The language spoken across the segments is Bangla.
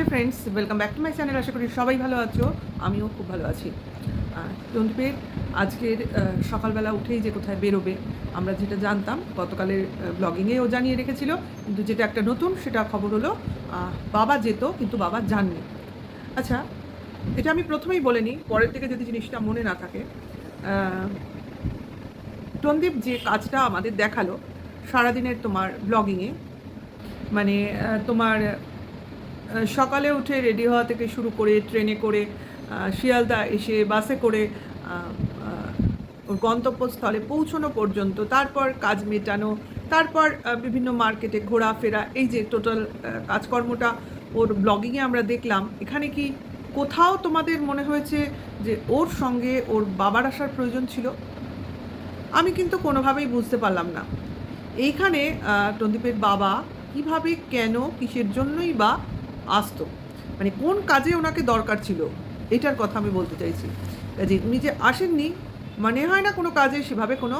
Friends, welcome back to my channel. আশা করি সবাই ভালো আছো, আমিও খুব ভালো আছি। টন্ডিপের আজকের সকালবেলা উঠেই যে কোথায় বেরোবে আমরা যেটা জানতাম, গতকালের ব্লগিংয়েও জানিয়ে রেখেছিল, কিন্তু যেটা একটা নতুন সেটা খবর হলো বাবা যেত কিন্তু বাবা যাননি। আচ্ছা, এটা আমি প্রথমেই বলে নিই, পরের থেকে যদি জিনিসটা মনে না থাকে। টন্দীপ যে কাজটা আমাদের দেখালো সারাদিনের তোমার ব্লগিংয়ে, মানে তোমার সকালে উঠে রেডি হওয়া থেকে শুরু করে ট্রেনে করে শিয়ালদা এসে বাসে করে ওর গন্তব্যস্থলে পৌঁছানো পর্যন্ত, তারপর কাজ মেটানো, তারপর বিভিন্ন মার্কেটে ঘোরাফেরা, এই যে টোটাল কাজকর্মটা ওর ব্লগিংয়ে আমরা দেখলাম। এখানে কি কোথাও তোমাদের মনে হয়েছে যে ওর সঙ্গে ওর বাবার আসার প্রয়োজন ছিল? আমি কিন্তু কোনোভাবেই বুঝতে পারলাম না। এইখানে টন্দীপের বাবা কিভাবে, কেন, কিসের জন্যই বা আসতো, মানে কোন কাজে ওনাকে দরকার ছিল, এটার কথা আমি বলতে চাইছি। যে উনি যে আসেননি, মানে হয় না কোনো কাজে সেভাবে কোনো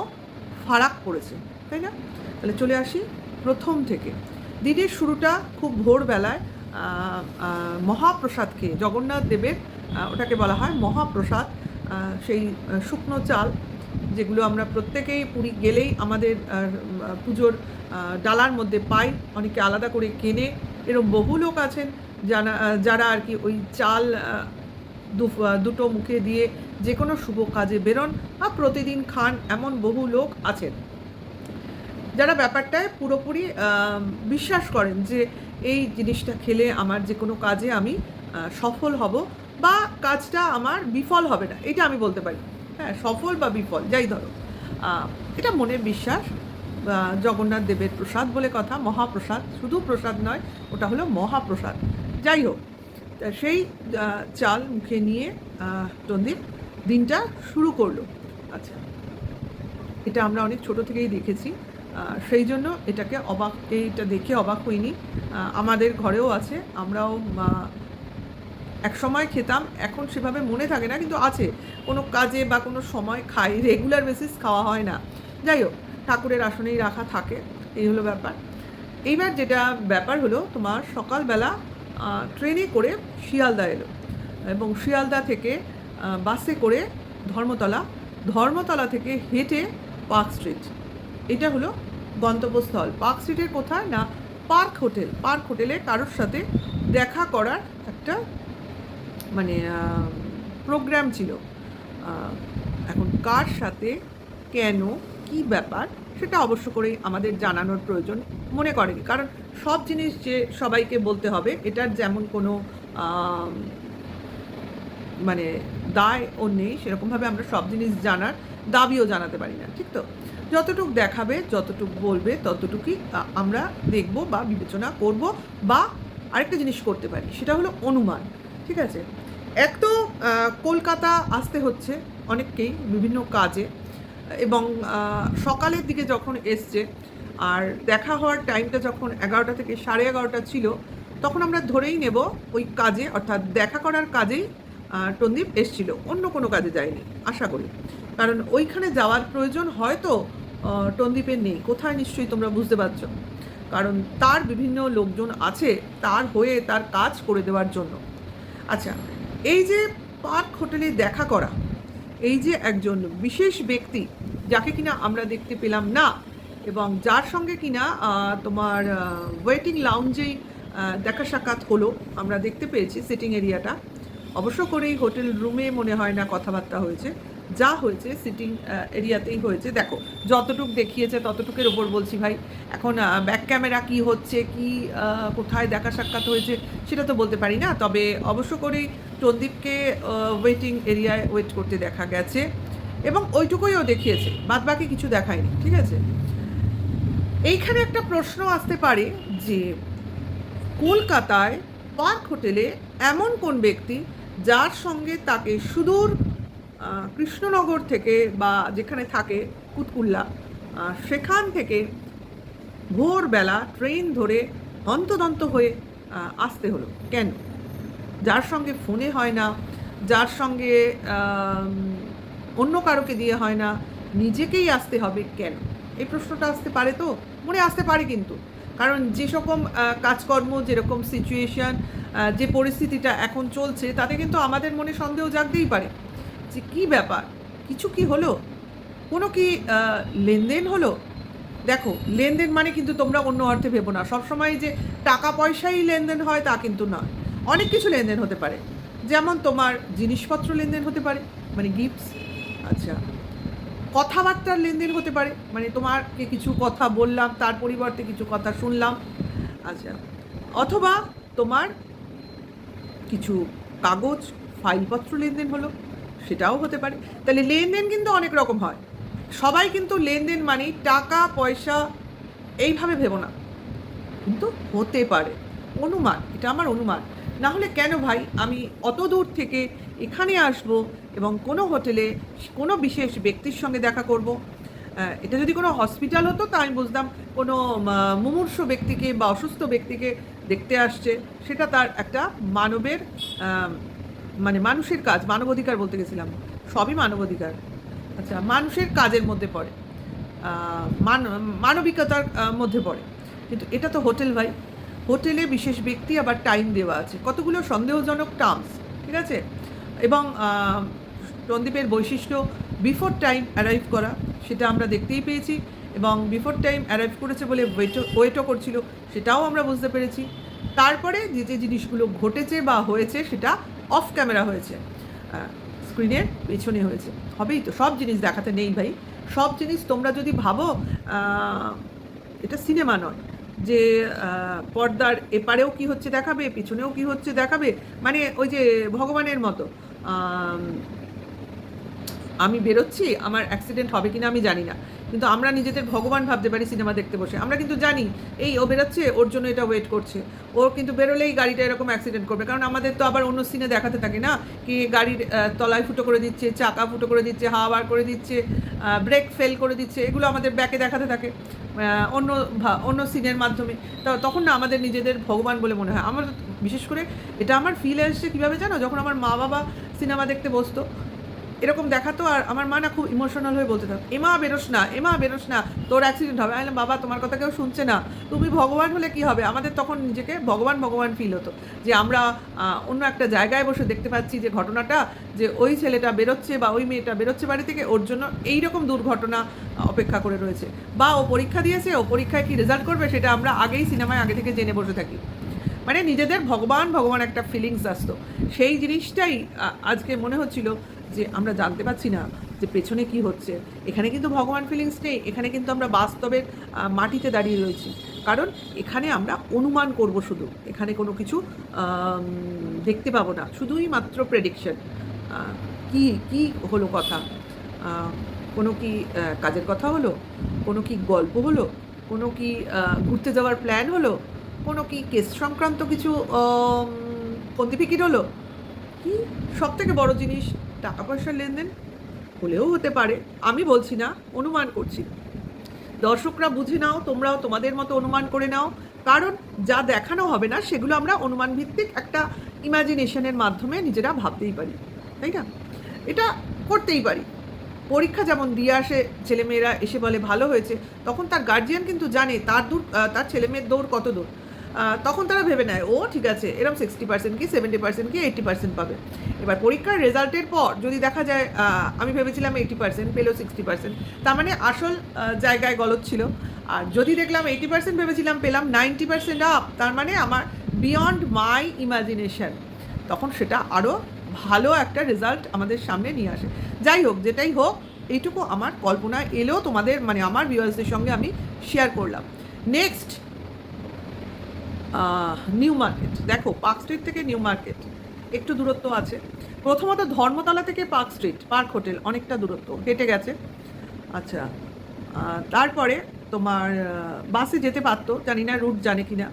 ফারাক পড়েছে, তাই না? তাহলে চলে আসি প্রথম থেকে। দিনের শুরুটা খুব ভোরবেলায় মহাপ্রসাদ খেয়ে, জগন্নাথ দেবের ওটাকে বলা হয় মহাপ্রসাদ, সেই শুকনো চাল যেগুলো আমরা প্রত্যেকেই পুরী গেলেই আমাদের পুজোর ডালার মধ্যে পাই, অনেকে আলাদা করে কেনে। এরকম বহু লোক আছেন যারা আর কি ওই চাল দুটো মুখে দিয়ে যে কোনো শুভ কাজে বেরোন বা প্রতিদিন খান, এমন বহু লোক আছেন যারা ব্যাপারটায় পুরোপুরি বিশ্বাস করেন যে এই জিনিসটা খেলে আমার যে কোনো কাজে আমি সফল হব, বা কাজটা আমার বিফল হবে না, এটা আমি বলতে পারি। হ্যাঁ, সফল বা বিফল যাই ধরো, এটা মনের বিশ্বাস। জগন্নাথ দেবের প্রসাদ বলে কথা, মহাপ্রসাদ, শুধু প্রসাদ নয়, ওটা হলো মহাপ্রসাদ। যাই হোক, সেই চাল মুখে নিয়ে টন্দীপ দিনটা শুরু করলো। আচ্ছা, এটা আমরা অনেক ছোট থেকেই দেখেছি, সেই জন্য এইটা দেখে অবাক হইনি। আমাদের ঘরেও আছে, আমরাও এক সময় খেতাম, এখন সেভাবে মনে থাকে না, কিন্তু আছে, কোনো কাজে বা কোনো সময় খাই, রেগুলার বেসিস খাওয়া হয় না। যাই হোক, ঠাকুরের আসনেই রাখা থাকে, এই হলো ব্যাপার। এইবার যেটা ব্যাপার হলো, তোমার সকালবেলা ট্রেনে করে শিয়ালদা এলো, এবং শিয়ালদা থেকে বাসে করে ধর্মতলা থেকে হেঁটে পার্ক স্ট্রিট, এটা হলো গন্তব্যস্থল। পার্ক স্ট্রিটের কোথায় না, পার্ক হোটেলে কারোর সাথে দেখা করার একটা মানে প্রোগ্রাম ছিল। এখন কার সাথে, কেন, কি ব্যাপার, সেটা অবশ্য করেই আমাদের জানানোর প্রয়োজন মনে করেনি, কারণ সব জিনিস যে সবাইকে বলতে হবে এটার যেমন কোনো মানে দায় ও নেই, সেরকমভাবে আমরা সব জিনিস জানার দাবিও জানাতে পারি না, ঠিক তো? যতটুকু দেখাবে, যতটুকু বলবে, ততটুকুই আমরা দেখব বা বিবেচনা করব, বা আরেকটা জিনিস করতে পারি, সেটা হলো অনুমান। ঠিক আছে, এক তো কলকাতা আসতে হচ্ছে অনেককেই বিভিন্ন কাজে, এবং সকালের দিকে যখন এসছে, আর দেখা হওয়ার টাইমটা যখন 11টা থেকে 11:30 ছিল, তখন আমরা ধরেই নেব ওই কাজে, অর্থাৎ দেখা করার কাজেই টন্দীপ এসছিল, অন্য কোনো কাজে যায়নি আশা করি, কারণ ওইখানে যাওয়ার প্রয়োজন হয়তো টন্দীপের নেই। কোথায় নিশ্চয়ই তোমরা বুঝতে পারছো, কারণ তার বিভিন্ন লোকজন আছে তার হয়ে তার কাজ করে দেওয়ার জন্য। আচ্ছা, এই যে পার্ক হোটেলে দেখা করা, এই যে একজন বিশেষ ব্যক্তি যাকে কিনা আমরা দেখতে পেলাম না, এবং যার সঙ্গে কিনা তোমার ওয়েটিং লাউঞ্জেই দেখা সাক্ষাৎ হলো, আমরা দেখতে পেয়েছি সিটিং এরিয়াটা, অবশ্য করেই হোটেল রুমে মনে হয় না কথাবার্তা হয়েছে, যা হয়েছে সিটিং এরিয়াতেই হয়েছে। দেখো, যতটুক দেখিয়েছে ততটুকের ওপর বলছি ভাই, এখন ব্যাক ক্যামেরা কি হচ্ছে, কি কোথায় দেখা সাক্ষাৎ হয়েছে সেটা তো বলতে পারি না, তবে অবশ্য করেই টন্দীপকে ওয়েটিং এরিয়ায় ওয়েট করতে দেখা গেছে, এবং ওইটুকুইও দেখিয়েছে, বাদবাকি কিছু দেখায়নি। ঠিক আছে, এইখানে একটা প্রশ্ন আসতে পারে যে কলকাতায় পার্ক হোটেলে এমন কোন ব্যক্তি যার সঙ্গে তাকে সুদূর কৃষ্ণনগর থেকে, বা যেখানে থাকে কুতকুল্লা, সেখান থেকে ভোরবেলা ট্রেন ধরে হন্তদন্ত হয়ে আসতে হলো কেন? যার সঙ্গে ফোনে হয় না, যার সঙ্গে অন্য কারোকে দিয়ে হয় না, নিজেকেই আসতে হবে কেন? এই প্রশ্নটা আসতে পারে, তো মনে আসতে পারে, কিন্তু কারণ যে সকম কাজকর্ম, যেরকম সিচুয়েশান, যে পরিস্থিতিটা এখন চলছে তাতে কিন্তু আমাদের মনে সন্দেহ জাগতেই পারে যে কী ব্যাপার, কিছু কি হলো, কোনো কি লেনদেন হলো। দেখো, লেনদেন মানে কিন্তু তোমরা অন্য অর্থে ভেবো না সবসময় যে টাকা পয়সাই লেনদেন হয় তা কিন্তু নয়। অনেক কিছু লেনদেন হতে পারে, যেমন তোমার জিনিসপত্র লেনদেন হতে পারে, মানে গিফটস। আচ্ছা, কথাবার্তার লেনদেন হতে পারে, মানে তোমাকে কিছু কথা বললাম তার পরিবর্তে কিছু কথা শুনলাম। আচ্ছা, অথবা তোমার কিছু কাগজ ফাইলপত্র লেনদেন হলো, সেটাও হতে পারে। তাহলে লেনদেন কিন্তু অনেক রকম হয়। সবাই কিন্তু লেনদেন মানে টাকা পয়সা এইভাবে ভেবো না, কিন্তু হতে পারে। অনুমান, এটা আমার অনুমান। না হলে কেন ভাই আমি অত দূর থেকে এখানে আসব এবং কোনো হোটেলে কোনো বিশেষ ব্যক্তির সঙ্গে দেখা করব। এটা যদি কোনো হসপিটাল হতো তা আমি বুঝতাম কোনো মুমূর্ষ ব্যক্তিকে বা অসুস্থ ব্যক্তিকে দেখতে আসছে, সেটা তার একটা মানবের মানে মানুষের কাজ, মানবাধিকার বলতে গেছিলাম, সবই মানবাধিকার। আচ্ছা, মানুষের কাজের মধ্যে পড়ে, মানবিকতার মধ্যে পড়ে। কিন্তু এটা তো হোটেল ভাই, হোটেলে বিশেষ ব্যক্তি আবার টাইম দেওয়া আছে, কতগুলো সন্দেহজনক টার্মস, ঠিক আছে। এবং সন্দীপের বৈশিষ্ট্য বিফোর টাইম অ্যারাইভ করা, সেটা আমরা দেখতেই পেয়েছি। এবং বিফোর টাইম অ্যারাইভ করেছে বলে ওয়েটও করছিল, সেটাও আমরা বুঝতে পেরেছি। তারপরে যে যে জিনিসগুলো ঘটেছে বা হয়েছে সেটা অফ ক্যামেরা হয়েছে, স্ক্রিনের পেছনে হয়েছে। হবেই তো, সব জিনিস দেখাতে নেই ভাই। সব জিনিস তোমরা যদি ভাবো এটা সিনেমা নয় যে পর্দার এপারেও কি হচ্ছে দেখাবে, পিছনেও কি হচ্ছে দেখাবে, মানে ওই যে ভগবানের মতো আমি বেরোচ্ছি, আমার অ্যাক্সিডেন্ট হবে কিনা আমি জানি না, কিন্তু আমরা নিজেদের ভগবান ভাবতে পারি সিনেমা দেখতে বসে। আমরা কিন্তু জানি এই ও বেরোচ্ছে, ওর জন্য এটা ওয়েট করছে, ও কিন্তু বেরোলেই গাড়িটা এরকম অ্যাক্সিডেন্ট করবে। কারণ আমাদের তো আবার অন্য সিনে দেখাতে থাকে না, কি গাড়ির তলায় ফুটো করে দিচ্ছে, চাকা ফুটো করে দিচ্ছে, হাওয়া বার করে দিচ্ছে, ব্রেক ফেল করে দিচ্ছে, এগুলো আমাদের ব্যাকে দেখাতে থাকে অন্য অন্য সিনের মাধ্যমে। তখন না আমাদের নিজেদের ভগবান বলে মনে হয়। আমার বিশেষ করে এটা আমার ফিল আসছে কীভাবে জানো, যখন আমার মা বাবা সিনেমা দেখতে বসতো, এরকম দেখাতো আর আমার মা না খুব ইমোশনাল হয়ে বলতে থাকতো, এমা বেরোস না, এমা বেরোস না, তোর অ্যাক্সিডেন্ট হবে। আমি বললাম, বাবা তোমার কথা কেউ শুনছে না, তুমি ভগবান হলে কি হবে। আমাদের তখন নিজেকে ভগবান ভগবান ফিল হতো যে আমরা অন্য একটা জায়গায় বসে দেখতে পাচ্ছি যে ঘটনাটা, যে ওই ছেলেটা বেরোচ্ছে বা ওই মেয়েটা বেরোচ্ছে বাড়ি থেকে, ওর জন্য এইরকম দুর্ঘটনা অপেক্ষা করে রয়েছে। বা ও পরীক্ষা দিয়েছে, ও পরীক্ষায় কী রেজাল্ট করবে সেটা আমরা আগেই সিনেমায় আগে থেকে জেনে বসে থাকি। মানে নিজেদের ভগবান ভগবান একটা ফিলিংস আসতো। সেই জিনিসটাই আজকে মনে হচ্ছিল যে আমরা জানতে পারছি না যে পেছনে কি হচ্ছে। এখানে কিন্তু ভগবান ফিলিংস নেই, এখানে কিন্তু আমরা বাস্তবের মাটিতে দাঁড়িয়ে রয়েছি। কারণ এখানে আমরা অনুমান করব শুধু, এখানে কোনো কিছু দেখতে পাবো না, শুধুই মাত্র প্রেডিকশন। কি কি হলো কথা, কোনো কি কাজের কথা হলো, কোনো কি গল্প হলো, কোনো কি ঘুরতে যাওয়ার প্ল্যান হলো, কোনো কি কেস সংক্রান্ত কিছু পন্থীফিকির হলো, কি সবথেকে বড় জিনিস টাকা পয়সার লেনদেন হলেও হতে পারে। আমি বলছি না, অনুমান করছি। দর্শকরা বুঝে নাও, তোমরাও তোমাদের মতো অনুমান করে নাও। কারণ যা দেখানো হবে না সেগুলো আমরা অনুমান ভিত্তিক একটা ইমাজিনেশনের মাধ্যমে নিজেরা ভাবতেই পারি, তাই না? এটা করতেই পারি। পরীক্ষা যেমন দিয়ে আসে ছেলেমেয়েরা, এসে বলে ভালো হয়েছে, তখন তার গার্জিয়ান কিন্তু জানে তার ছেলেমেয়ের দৌড় কত দূর। তখন তারা ভেবে নেয় ও ঠিক আছে, এরকম 60% কি 70% কি 80% পাবে। এবার পরীক্ষার রেজাল্টের পর যদি দেখা যায় আমি ভেবেছিলাম 80%, পেলেও 60%, তার মানে আসল জায়গায় গলদ ছিল। আর যদি দেখলাম 80% ভেবেছিলাম, পেলাম 90% আপ, তার মানে আমার বিয়ন্ড মাই ইমাজিনেশন, তখন সেটা আরও ভালো একটা রেজাল্ট আমাদের সামনে নিয়ে আসে। যাই হোক, যেটাই হোক, এইটুকু আমার কল্পনা এলেও তোমাদের মানে আমার ভিউয়ার্সদের সঙ্গে আমি শেয়ার করলাম। Next, new market. দেখো, পার্ক স্ট্রিট থেকে নিউ মার্কেট একটু দূরত্ব আছে। প্রথমত ধর্মতলা থেকে পার্ক স্ট্রিট, পার্ক হোটেল অনেকটা দূরত্ব, হেঁটে গেছে। আচ্ছা, তারপরে তোমার বাসে যেতে পারতো, জানি না রুট জানে কি না,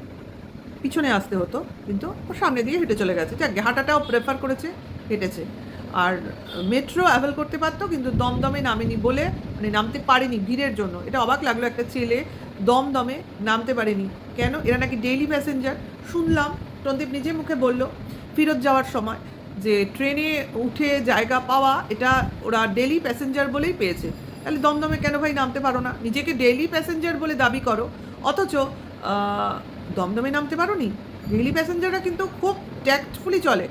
পিছনে আসতে হতো, কিন্তু ও সামনে দিয়ে হেঁটে চলে গেছে। যাক, হাঁটাটাও প্রেফার করেছে, হেঁটেছে। আর মেট্রো অ্যাভেল করতে পারতো, কিন্তু দমদমে নামেনি বলে, মানে নামতে পারেনি ভিড়ের জন্য। এটা অবাক লাগলো, একটা ছেলে দমদমে নামতে পারেনি কেন? এরা নাকি ডেইলি প্যাসেঞ্জার, শুনলাম সন্দীপ নিজে মুখে বলল ফেরত যাওয়ার সময় যে ট্রেনে উঠে জায়গা পাওয়া এটা ওরা ডেইলি প্যাসেঞ্জার বলেই পেয়েছে। তাহলে দমদমে কেন ভাই নামতে পারো না? নিজেকে ডেইলি প্যাসেঞ্জার বলে দাবি করো, অথচ দমদমে নামতে পারো নি। ডেইলি প্যাসেঞ্জাররা কিন্তু খুব ট্যাক্টফুলি চলে।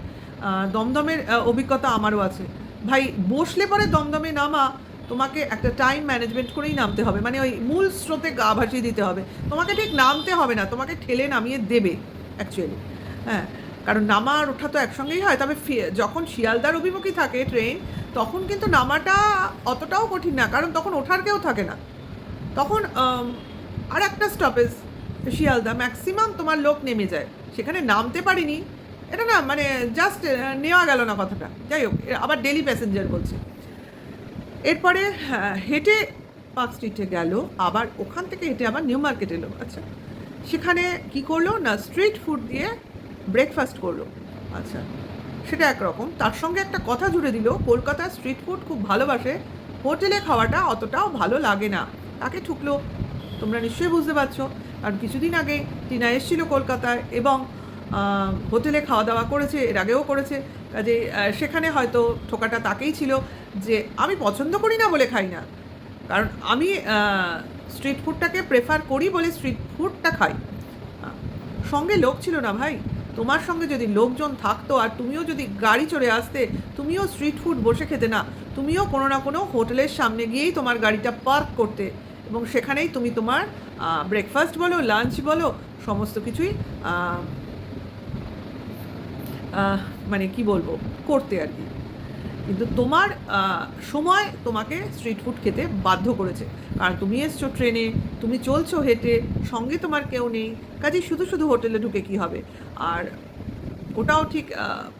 দমদমের অভিজ্ঞতা আমারও আছে ভাই। বসলে পরে দমদমে নামা তোমাকে একটা টাইম ম্যানেজমেন্ট করেই নামতে হবে, মানে ওই মূল স্রোতে গা ভাসিয়ে দিতে হবে। তোমাকে ঠিক নামতে হবে না, তোমাকে ঠেলে নামিয়ে দেবে অ্যাকচুয়ালি। হ্যাঁ, কারণ নামা আর ওঠা তো একসঙ্গেই হয়। তবে যখন শিয়ালদার অভিমুখী থাকে ট্রেন, তখন কিন্তু নামাটা অতটাও কঠিন না, কারণ তখন ওঠার কেউ থাকে না। তখন আর একটা স্টপেজ শিয়ালদা, ম্যাক্সিমাম তোমার লোক নেমে যায়। সেখানে নামতে পারিনি, এটা না মানে জাস্ট নেওয়া গেল না কথাটা। যাই হোক, আবার ডেলি প্যাসেঞ্জার বলছে। এরপরে হেঁটে পার্ক স্ট্রিটে গেল, আবার ওখান থেকে হেঁটে আবার নিউ মার্কেট এলো। আচ্ছা, সেখানে কি করলো না, স্ট্রিট ফুড দিয়ে ব্রেকফাস্ট করলো। আচ্ছা, সেটা একরকম। তার সঙ্গে একটা কথা জুড়ে দিল, কলকাতার স্ট্রিট ফুড খুব ভালোবাসে, হোটেলে খাওয়াটা অতটাও ভালো লাগে না। তাকে ঠুকলো, তোমরা নিশ্চয়ই বুঝতে পারছো। কারণ কিছুদিন আগে টিনা এসেছিল কলকাতায় এবং হোটেলে খাওয়া দাওয়া করেছে, এর আগেও করেছে। কাজে সেখানে হয়তো ঠোকাটা তাকেই ছিল যে আমি পছন্দ করি না বলে খাই না, কারণ আমি স্ট্রিট ফুডটাকে প্রেফার করি বলে স্ট্রিট ফুডটা খাই। সঙ্গে লোক ছিল না ভাই। তোমার সঙ্গে যদি লোকজন থাকতো আর তুমিও যদি গাড়ি চড়ে আসতে, তুমিও স্ট্রিট ফুড বসে খেতে না, তুমিও কোনো না কোনো হোটেলের সামনে গিয়েই তোমার গাড়িটা পার্ক করতে এবং সেখানেই তুমি তোমার ব্রেকফাস্ট বলো, লাঞ্চ বলো, সমস্ত কিছুই মানে কি বলবো, করতে আর কি। কিন্তু তোমার সময় তোমাকে স্ট্রিট ফুড খেতে বাধ্য করেছে, কারণ তুমি এসছো ট্রেনে, তুমি চলছো হেঁটে, সঙ্গে তোমার কেউ নেই। কাজে শুধু শুধু হোটেলে ঢুকে কী হবে? আর ওটাও ঠিক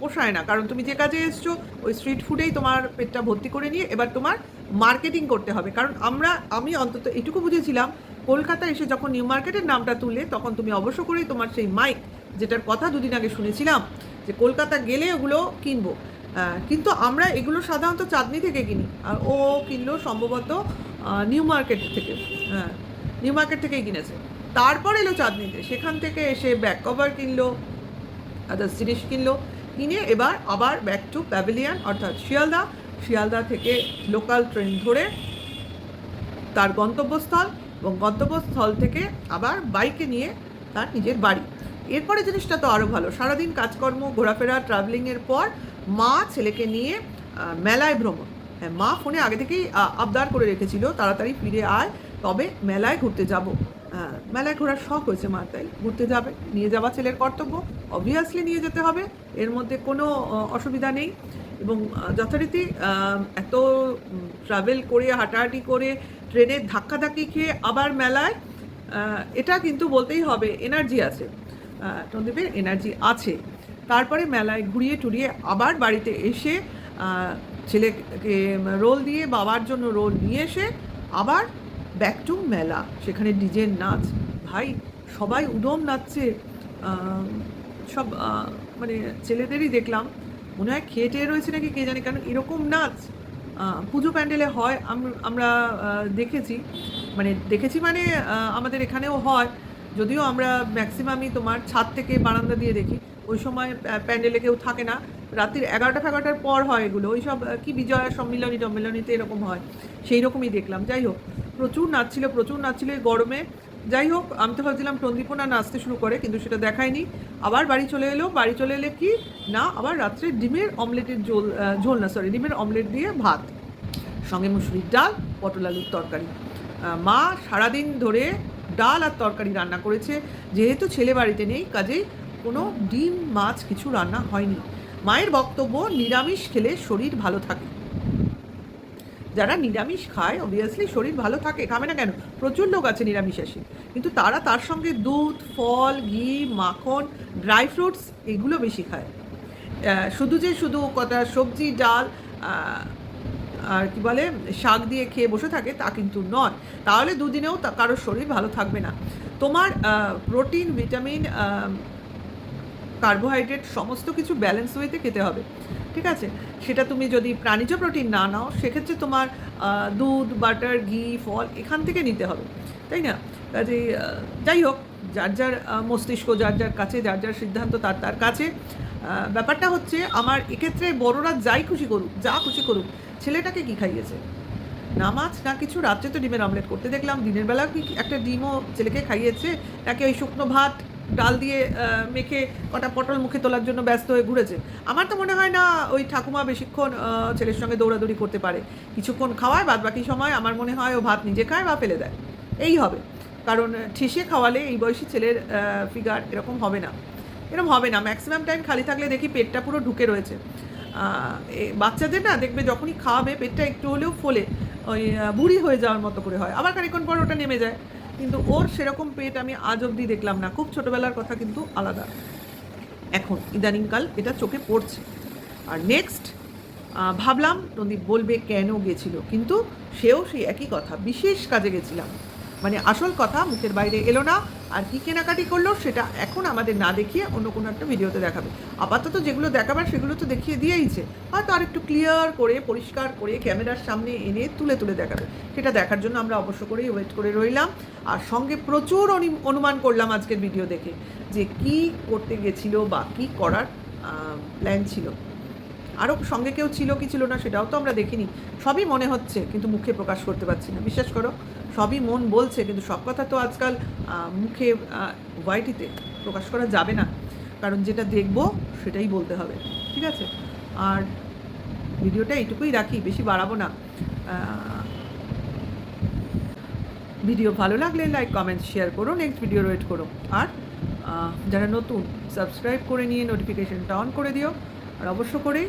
পোষায় না, কারণ তুমি যে কাজে এসছো ওই স্ট্রিট ফুডেই তোমার পেটটা ভর্তি করে নিয়ে এবার তোমার মার্কেটিং করতে হবে। কারণ আমি অন্তত এটুকু বুঝেছিলাম, কলকাতা এসে যখন নিউ মার্কেটের নামটা তুললে তখন তুমি অবশ্য করেই তোমার সেই মাইক, যেটার কথা দুদিন আগে শুনেছিলাম যে কলকাতা গেলে ওগুলো কিনবো, কিন্তু আমরা এগুলো সাধারণত চাঁদনি থেকে কিনি, আর ও কিনলো সম্ভবত নিউ মার্কেট থেকে। হ্যাঁ, নিউ মার্কেট থেকেই কিনেছে। তারপর এলো চাঁদনিতে, সেখান থেকে এসে ব্যাক কভার কিনলো, আদার্স জিনিস কিনলো, কিনে এবার আবার ব্যাক টু প্যাভিলিয়ন অর্থাৎ শিয়ালদা থেকে লোকাল ট্রেন ধরে তার গন্তব্যস্থল এবং গন্তব্যস্থল থেকে আবার বাইকে নিয়ে তার নিজের বাড়ি। এরপরে জিনিসটা তো আরও ভালো, সারাদিন কাজকর্ম, ঘোরাফেরা, ট্রাভেলিংয়ের পর মা ছেলেকে নিয়ে মেলায় ভ্রমণ। হ্যাঁ, মা ফোনে আগে থেকেই আবদার করে রেখেছিল তাড়াতাড়ি ফিরে আয়, তবে মেলায় ঘুরতে যাব। মেলায় ঘোরার শখ হয়েছে মার, তাই ঘুরতে যাবে, নিয়ে যাওয়া ছেলের কর্তব্য, অবভিয়াসলি নিয়ে যেতে হবে, এর মধ্যে কোনো অসুবিধা নেই। এবং যথারীতি এত ট্রাভেল করে, হাঁটাহাঁটি করে, ট্রেনের ধাক্কাধাক্কি খেয়ে আবার মেলায়, এটা কিন্তু বলতেই হবে এনার্জি আছে, টনদীপের এনার্জি আছে। তারপরে মেলায় ঘুরিয়ে টুরিয়ে আবার বাড়িতে এসে ছেলেকে রোল দিয়ে, বাবার জন্য রোল নিয়ে এসে আবার ব্যাক টু মেলা, সেখানে ডিজের নাচ। ভাই, সবাই উদম নাচছে, সব মানে ছেলেদেরই দেখলাম, মনে হয় খেয়ে টেয়ে রয়েছে নাকি কে জানে, কারণ এরকম নাচ পুজো প্যান্ডেলে হয়, আমরা দেখেছি, মানে আমাদের এখানেও হয়, যদিও আমরা ম্যাক্সিমামই তোমার ছাদ থেকে বারান্দা দিয়ে দেখি, ওই সময় প্যান্ডেলে কেউ থাকে না, রাত্রির 11টার পর হয় এগুলো, ওই সব কি বিজয়া সম্মিলনীতে এরকম হয়, সেই রকমই দেখলাম। যাই হোক, প্রচুর নাচছিল এই গরমে। যাই হোক, আমি তো ভাবছিলাম টন্দীপনা নাচতে শুরু করে, কিন্তু সেটা দেখায়নি। আবার বাড়ি চলে এলে কি না, আবার রাত্রে ডিমের অমলেট দিয়ে ভাত, সঙ্গে মুসুরির ডাল, পটল আলুর তরকারি। মা সারাদিন ধরে ডাল আর তরকারি রান্না করেছে, যেহেতু ছেলে বাড়িতে নেই, কাজেই কোনো ডিম মাছ কিছু রান্না হয়নি। মায়ের বক্তব্য, নিরামিষ খেলে শরীর ভালো থাকে। যারা নিরামিষ খায় অবভিয়াসলি শরীর ভালো থাকে, খাবে না কেন? প্রচুর লোক আছে নিরামিষাশী, কিন্তু তারা তার সঙ্গে দুধ, ফল, ঘি, মাখন, ড্রাই ফ্রুটস এগুলো বেশি খায়। শুধু কটা সবজি, ডাল আর কি বলে শাক দিয়ে খেয়ে বসে থাকে তা কিন্তু নয়, তাহলে দুদিনেও কারোর শরীর ভালো থাকবে না। তোমার প্রোটিন, ভিটামিন, কার্বোহাইড্রেট সমস্ত কিছু ব্যালেন্স ওয়েতে খেতে হবে, ঠিক আছে? সেটা তুমি যদি প্রাণীজ প্রোটিন না নাও, সেক্ষেত্রে তোমার দুধ, বাটার, ঘি, ফল এখান থেকে নিতে হবে, তাই না? কাজে যাই হোক, যার মস্তিষ্ক, যার কাছে, যার সিদ্ধান্ত তার কাছে। ব্যাপারটা হচ্ছে, আমার এক্ষেত্রে বড়রা যা খুশি করুক, ছেলেটাকে কি খাইয়েছে? না মাছ না কিছু, রাত্রে তো ডিমের অমলেট করতে দেখলাম, দিনের বেলা কি একটা ডিমও ছেলেকে খাইয়েছে, নাকি ওই শুকনো ভাত ডাল দিয়ে মেখে কটা পটল মুখে তোলার জন্য ব্যস্ত হয়ে ঘুরেছে। আমার তো মনে হয় না ওই ঠাকুমা বেশিক্ষণ ছেলের সঙ্গে দৌড়াদৌড়ি করতে পারে। কিছুক্ষণ খাওয়ায়, বাদ বাকি সময় আমার মনে হয় ও ভাত নিজে খায় বা ফেলে দেয়, এই হবে। কারণ ঠেসে খাওয়ালে এই বয়সী ছেলের ফিগার এরকম হবে না, এরকম হবে না। ম্যাক্সিমাম টাইম খালি থাকলে দেখি পেটটা পুরো ঢুকে রয়েছে। বাচ্চাদের না দেখবে যখনই খাওয়াবে পেটটা একটু হলেও ফোলে, ওই বুড়ি হয়ে যাওয়ার মতো করে হয়, আবার খানিকক্ষণ পর ওটা নেমে যায়। কিন্তু ওর সেরকম পেট আমি আজ অবধি দেখলাম না। খুব ছোটোবেলার কথা কিন্তু আলাদা, এখন ইদানিংকাল এটা চোখে পড়ছে। আর নেক্সট ভাবলাম নদী বলবে কেন গেছিল, কিন্তু সেও সেই একই কথা, বিশেষ কাজে গেছিলাম। মানে আসল কথা মুখের বাইরে এলো না। আর কী কেনাকাটি করলো সেটা এখন আমাদের না দেখিয়ে অন্য কোনো একটা ভিডিওতে দেখাবে। আপাতত যেগুলো দেখাবার সেগুলো তো দেখিয়ে দিয়েইছে, হয়তো আর একটু ক্লিয়ার করে পরিষ্কার করে ক্যামেরার সামনে এনে তুলে তুলে দেখাবে। সেটা দেখার জন্য আমরা অবশ্য করেই ওয়েট করে রইলাম। আর সঙ্গে প্রচুর অনুমান করলাম আজকের ভিডিও দেখে যে কী করতে গেছিলো বা কী করার প্ল্যান ছিল। আরও সঙ্গে কেউ ছিল কি ছিল না সেটাও তো আমরা দেখিনি। সবই মনে হচ্ছে কিন্তু মুখে প্রকাশ করতে পারছি না। বিশ্বাস করো, সবই মন বলছে, কিন্তু সব কথা তো আজকাল মুখে ওয়াইটিতে প্রকাশ করা যাবে না। কারণ যেটা দেখব সেটাই বলতে হবে, ঠিক আছে? আর ভিডিওটা এইটুকুই রাখি, বেশি বাড়াবো না। ভিডিও ভালো লাগলে লাইক কমেন্ট শেয়ার করো, নেক্সট ভিডিও ওয়েট করো। আর যারা নতুন সাবস্ক্রাইব করে নিয়ে নোটিফিকেশনটা অন করে দিও। আর অবশ্য করেই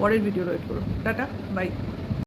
পরের ভিডিও ওয়েট করো। Tata, by.